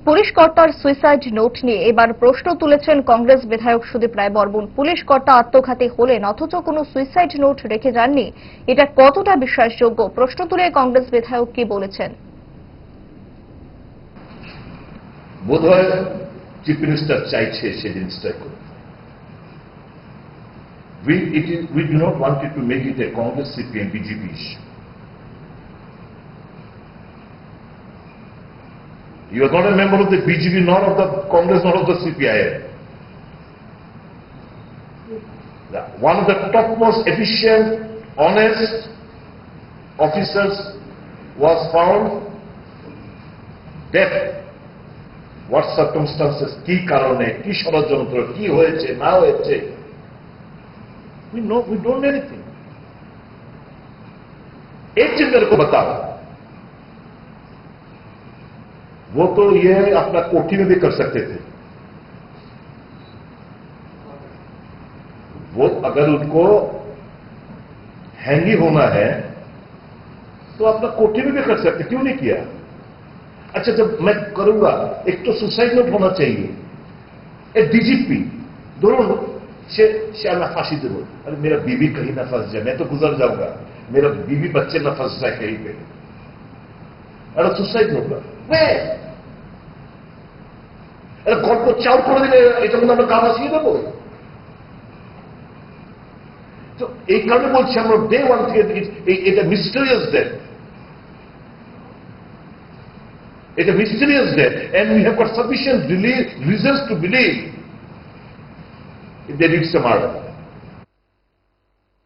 Police কর্তার suicide note নিয়ে এবার প্রশ্ন তুলেছেন কংগ্রেস বিধায়ক সুদীপ রায় বর্মন। পুলিশ কর্তা আত্মঘাতী হলেন অথচ কোনো সুইসাইড নোট রেখে যাননি, এটা কতটা বিশ্বাসযোগ্য? প্রশ্ন তুলে কংগ্রেস বিধায়ক কি বলেছেন? বোধহয় চিফ মিনিস্টার চাইছে সে জিনিসটা করতে। We do not want it to make it a Congress CPM BJP issue. You are not a member of the BJP, nor of the Congress, nor of the CPIM. One of the topmost efficient, honest officers was found dead. What circumstances, কি কারণে, কি ষড়যন্ত্র, কি হয়েছে না হয়েছে, we don't know anything. एक चीज मेरे को बताओ, वो तो ये अपना कोठी में भी कर सकते थे। वो अगर उनको हैंगी होना है तो अपना कोठी में भी कर सकते, क्यों नहीं किया? अच्छा, जब मैं करूंगा एक तो सुसाइड नोट होना चाहिए। एक डीजीपी दोनों से मैं फांसी देवो, अरे मेरा बीवी कहीं ना फंस जाए, मैं तो गुजर जाऊंगा, मेरा बीवी बच्चे ना फंस जाए कहीं पे, अरे सुसाइड होगा গল্প চাউর করে দিলে এটা কিন্তু আমরা গা ভাসিয়ে দেবো। তো এই কারণে বলছি আমরা ডে ওয়ান থেকে এটা মিস্টেরিয়াস ডেথ, এটা mysterious death, and we have got sufficient reasons to believe that it's a murder.